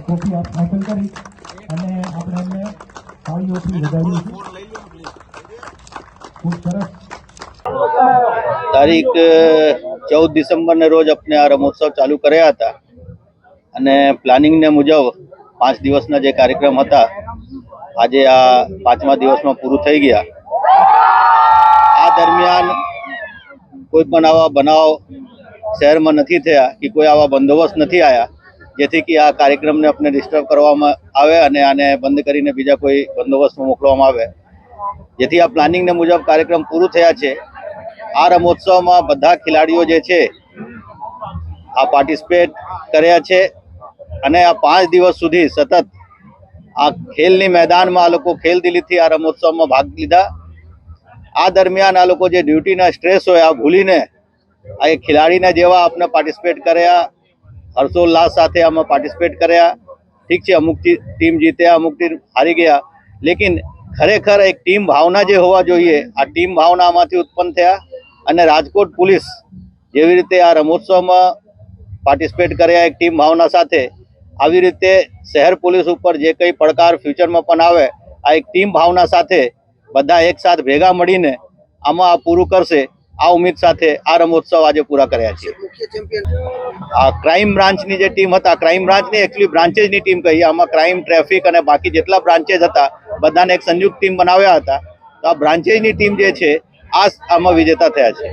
Trophy હાંસલ કરી અને આપણે એમને તાળીઓથી વધાવીએ છીએ. ખૂબ સરસ. તારીખ 14 ડિસેમ્બરને રોજ આપણે આ રમોત્સવ ચાલુ કર્યા હતા અને પ્લાનિંગને મુજબ 5 દિવસના જે કાર્યક્રમ હતા આજે આ 5મા દિવસમાં પૂરું થઈ ગયા. આ દરમિયાન કોઈ પણ આવા બનાવ શહેરમાં નથી થયા કે કોઈ આવા બંદોબસ્ત નથી આવ્યા જેથી કે આ કાર્યક્રમને આપણે ડિસ્ટર્બ કરવામાં આવે અને આને બંધ કરીને બીજા કોઈ બંદોબસ્તમાં મોકલવામાં આવે, જેથી આ પ્લાનિંગને મુજબ કાર્યક્રમ પૂરું થયા છે. આ રમોત્સવમાં બધા ખેલાડીઓ જે છે આ પાર્ટિસિપેટ કર્યા છે અને આ 5 દિવસ સુધી સતત આ ખેલની મેદાનમાં આ લોકો ખેલદિલીથી આ રમોત્સવમાં ભાગ લીધા. આ દરમિયાન આ લોકો જે ડ્યુટીના સ્ટ્રેસ હોય આ ભૂલીને આ એક ખેલાડીના જેવા આપણે પાર્ટિસિપેટ કર્યા, હર્ષોલ્લાસ સાથે આમાં પાર્ટિસિપેટ કર્યા. ઠીક છે, અમુક ટીમ જીત્યા, અમુક ટીમ હારી ગયા, લેકિન ખરેખર એક ટીમ ભાવના જે હોવા જોઈએ આ ટીમ ભાવના આમાંથી ઉત્પન્ન થયા. અને રાજકોટ પોલીસ જેવી રીતે આ રમોત્સવમાં પાર્ટિસિપેટ કર્યા એક ટીમ ભાવના સાથે, આવી રીતે શહેર પોલીસ ઉપર જે કંઈ પડકાર ફ્યુચરમાં પણ આવે આ એક ટીમ ભાવના સાથે બધા એકસાથ ભેગા મળીને આમાં આ પૂરું કરશે આ ઉમ્મીદ સાથે આ રમોત્સવ આજે પૂરા કર્યા છે. આ ક્રાઇમ બ્રાન્ચની જે ટીમ હતા, ક્રાઇમ બ્રાન્ચની એકચ્યુઅલી બ્રાન્ચેસની ટીમ કહીએ, આમાં ક્રાઇમ, ટ્રાફિક અને બાકી જેટલા બ્રાન્ચેસ હતા બધાને એક સંયુક્ત ટીમ બનાવ્યા હતા. તો આ બ્રાન્ચેસની ટીમ જે છે આમાં વિજેતા થયા છે.